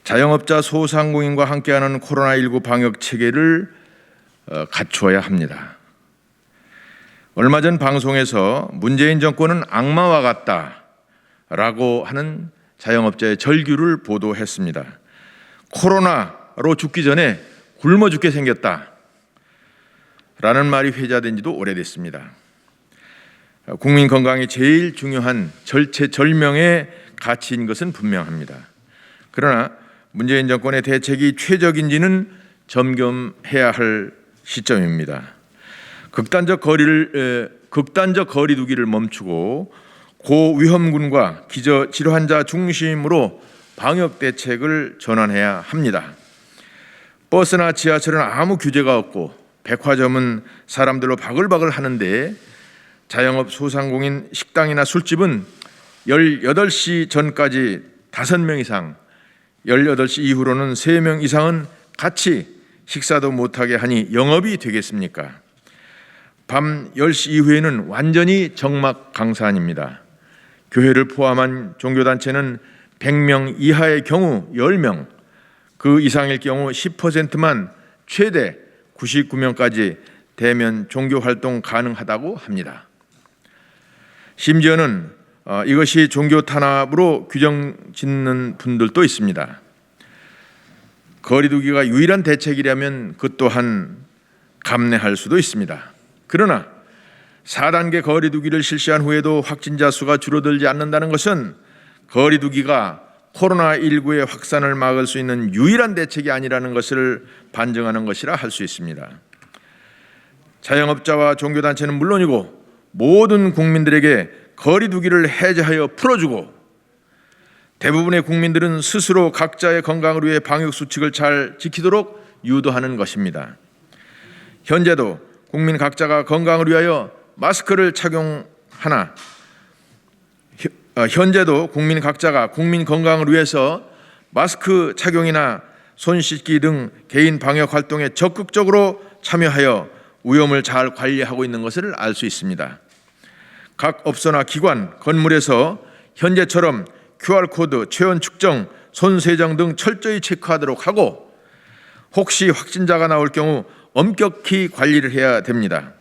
자영업자 소상공인과 함께하는 코로나19 방역 체계를 갖추어야 합니다. 얼마 전 방송에서 문재인 정권은 악마와 같다라고 하는 자영업자의 절규를 보도했습니다. 코로나로 죽기 전에 굶어 죽게 생겼다 라는 말이 회자된 지도 오래됐습니다. 국민 건강이 제일 중요한 절체절명의 가치인 것은 분명합니다. 그러나 문재인 정권의 대책이 최적인지는 점검해야 할 시점입니다. 극단적 거리 두기를 멈추고 고위험군과 질환자 중심으로 방역 대책을 전환해야 합니다. 버스나 지하철은 아무 규제가 없고 백화점은 사람들로 바글바글 하는데 자영업 소상공인 식당이나 술집은 18시 전까지 5명 이상, 18시 이후로는 3명 이상은 같이 식사도 못하게 하니 영업이 되겠습니까? 밤 10시 이후에는 완전히 정막 강산입니다. 교회를 포함한 종교단체는 100명 이하의 경우 10명, 그 이상일 경우 10%만 최대 99명까지 대면 종교활동 가능하다고 합니다. 심지어는 이것이 종교 탄압으로 규정 짓는 분들도 있습니다. 거리두기가 유일한 대책이라면 그 또한 감내할 수도 있습니다. 그러나 4단계 거리두기를 실시한 후에도 확진자 수가 줄어들지 않는다는 것은 거리두기가 코로나19의 확산을 막을 수 있는 유일한 대책이 아니라는 것을 반증하는 것이라 할 수 있습니다. 자영업자와 종교단체는 물론이고 모든 국민들에게 거리두기를 해제하여 풀어주고 대부분의 국민들은 스스로 각자의 건강을 위해 방역수칙을 잘 지키도록 유도하는 것입니다. 현재도 국민 각자가 건강을 위하여 마스크를 착용하나 국민 건강을 위해서 마스크 착용이나 손 씻기 등 개인 방역 활동에 적극적으로 참여하여 위험을 잘 관리하고 있는 것을 알 수 있습니다. 각 업소나 기관, 건물에서 현재처럼 QR코드, 체온 측정, 손 세정 등 철저히 체크하도록 하고 혹시 확진자가 나올 경우 엄격히 관리를 해야 됩니다.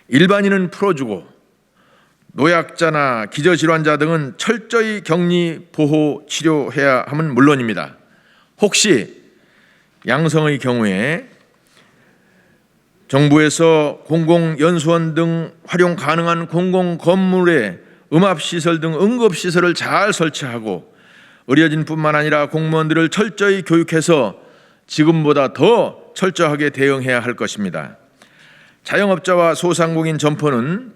일반인은 풀어주고 노약자나 기저질환자 등은 철저히 격리, 보호, 치료해야 함은 물론입니다. 혹시 양성의 경우에 정부에서 공공연수원 등 활용 가능한 공공건물에 음압시설 등 응급시설을 잘 설치하고 의료진뿐만 아니라 공무원들을 철저히 교육해서 지금보다 더 철저하게 대응해야 할 것입니다. 자영업자와 소상공인 점포는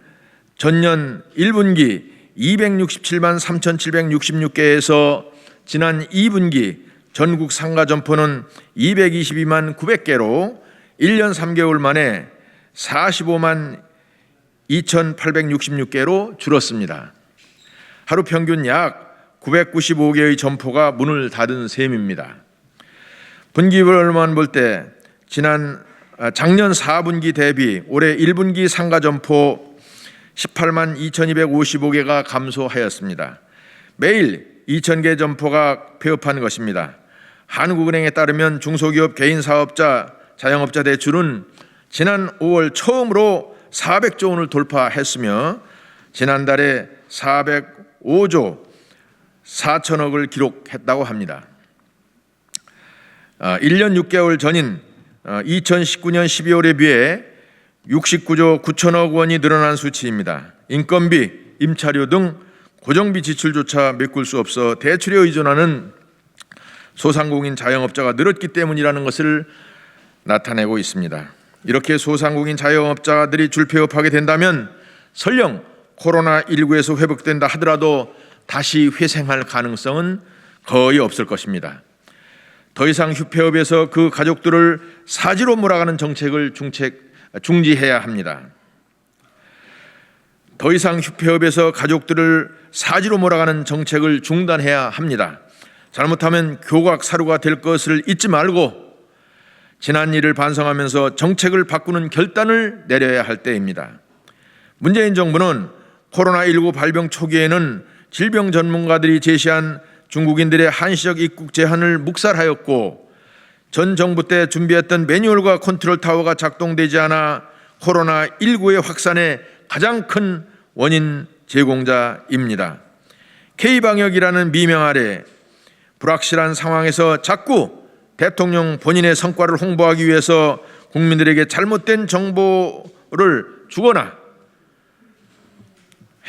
전년 1분기 267만 3,766개에서 지난 2분기 전국 상가 점포는 222만 900개로 1년 3개월 만에 45만 2,866개로 줄었습니다. 하루 평균 약 995개의 점포가 문을 닫은 셈입니다. 분기별로만 볼 때 작년 4분기 대비 올해 1분기 상가 점포 18만 2,255개가 감소하였습니다. 매일 2,000개 점포가 폐업한 것입니다. 한국은행에 따르면 중소기업 개인사업자 자영업자 대출은 지난 5월 처음으로 400조 원을 돌파했으며 지난달에 405조 4천억을 기록했다고 합니다. 1년 6개월 전인 2019년 12월에 비해 69조 9천억 원이 늘어난 수치입니다. 인건비, 임차료 등 고정비 지출조차 메꿀 수 없어 대출에 의존하는 소상공인 자영업자가 늘었기 때문이라는 것을 나타내고 있습니다. 이렇게 소상공인 자영업자들이 줄폐업하게 된다면 설령 코로나19에서 회복된다 하더라도 다시 회생할 가능성은 거의 없을 것입니다. 더 이상 휴폐업에서 그 가족들을 사지로 몰아가는 정책을 중지해야 합니다. 더 이상 휴폐업에서 가족들을 사지로 몰아가는 정책을 중단해야 합니다. 잘못하면 교각사루가 될 것을 잊지 말고 지난 일을 반성하면서 정책을 바꾸는 결단을 내려야 할 때입니다. 문재인 정부는 코로나19 발병 초기에는 질병 전문가들이 제시한 중국인들의 한시적 입국 제한을 묵살하였고 전 정부 때 준비했던 매뉴얼과 컨트롤 타워가 작동되지 않아 코로나19의 확산의 가장 큰 원인 제공자입니다. K방역이라는 미명 아래 불확실한 상황에서 자꾸 대통령 본인의 성과를 홍보하기 위해서 국민들에게 잘못된 정보를 주거나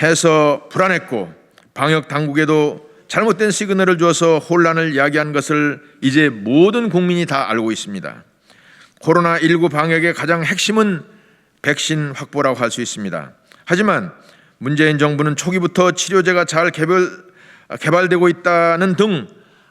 해서 불안했고 방역 당국에도 잘못된 시그널을 주어서 혼란을 야기한 것을 이제 모든 국민이 다 알고 있습니다. 코로나19 방역의 가장 핵심은 백신 확보라고 할 수 있습니다. 하지만 문재인 정부는 초기부터 치료제가 잘 개발되고 있다는 등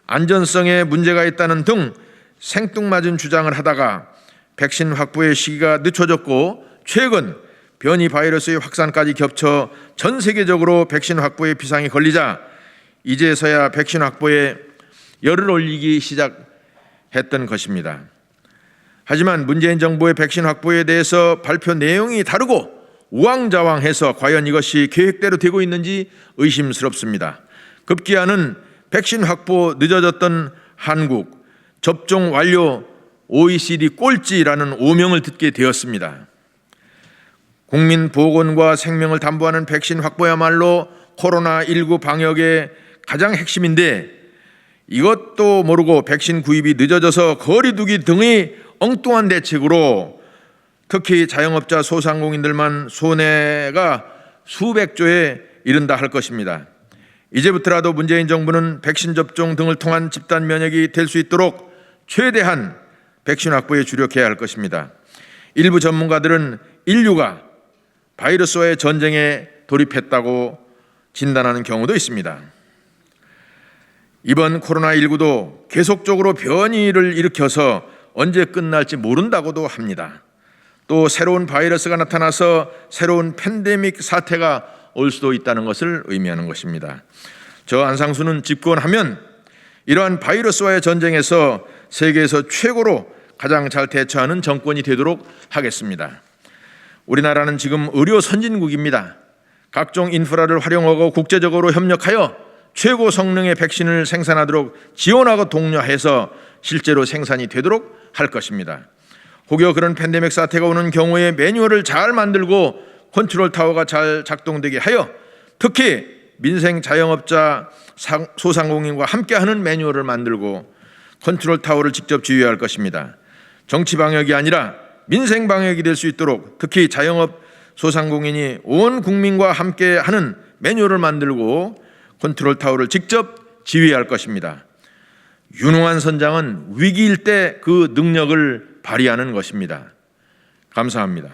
안전성에 문제가 있다는 등 생뚱맞은 주장을 하다가 백신 확보의 시기가 늦춰졌고 최근 변이 바이러스의 확산까지 겹쳐 전 세계적으로 백신 확보에 비상이 걸리자 이제서야 백신 확보에 열을 올리기 시작했던 것입니다. 하지만 문재인 정부의 백신 확보에 대해서 발표 내용이 다르고 우왕좌왕해서 과연 이것이 계획대로 되고 있는지 의심스럽습니다. 급기야는 백신 확보 늦어졌던 한국, 접종 완료 OECD 꼴찌라는 오명을 듣게 되었습니다. 국민 보건과 생명을 담보하는 백신 확보야말로 코로나19 방역의 가장 핵심인데 이것도 모르고 백신 구입이 늦어져서 거리 두기 등의 엉뚱한 대책으로 특히 자영업자 소상공인들만 손해가 수백조에 이른다 할 것입니다. 이제부터라도 문재인 정부는 백신 접종 등을 통한 집단 면역이 될 수 있도록 최대한 백신 확보에 주력해야 할 것입니다. 일부 전문가들은 인류가 바이러스와의 전쟁에 돌입했다고 진단하는 경우도 있습니다. 이번 코로나19도 계속적으로 변이를 일으켜서 언제 끝날지 모른다고도 합니다. 또 새로운 바이러스가 나타나서 새로운 팬데믹 사태가 올 수도 있다는 것을 의미하는 것입니다. 저 안상수는 집권하면 이러한 바이러스와의 전쟁에서 세계에서 최고로 가장 잘 대처하는 정권이 되도록 하겠습니다. 우리나라는 지금 의료 선진국입니다. 각종 인프라를 활용하고 국제적으로 협력하여 최고 성능의 백신을 생산하도록 지원하고 독려해서 실제로 생산이 되도록 할 것입니다. 혹여 그런 팬데믹 사태가 오는 경우에 매뉴얼을 잘 만들고 컨트롤 타워가 잘 작동되게 하여 특히 민생 자영업자 소상공인과 함께하는 매뉴얼을 만들고 컨트롤 타워를 직접 지휘할 것입니다. 정치 방역이 아니라 민생 방역이 될 수 있도록 특히 자영업 소상공인이 온 국민과 함께하는 매뉴얼을 만들고 컨트롤 타워를 직접 지휘할 것입니다. 유능한 선장은 위기일 때 그 능력을 발휘하는 것입니다. 감사합니다.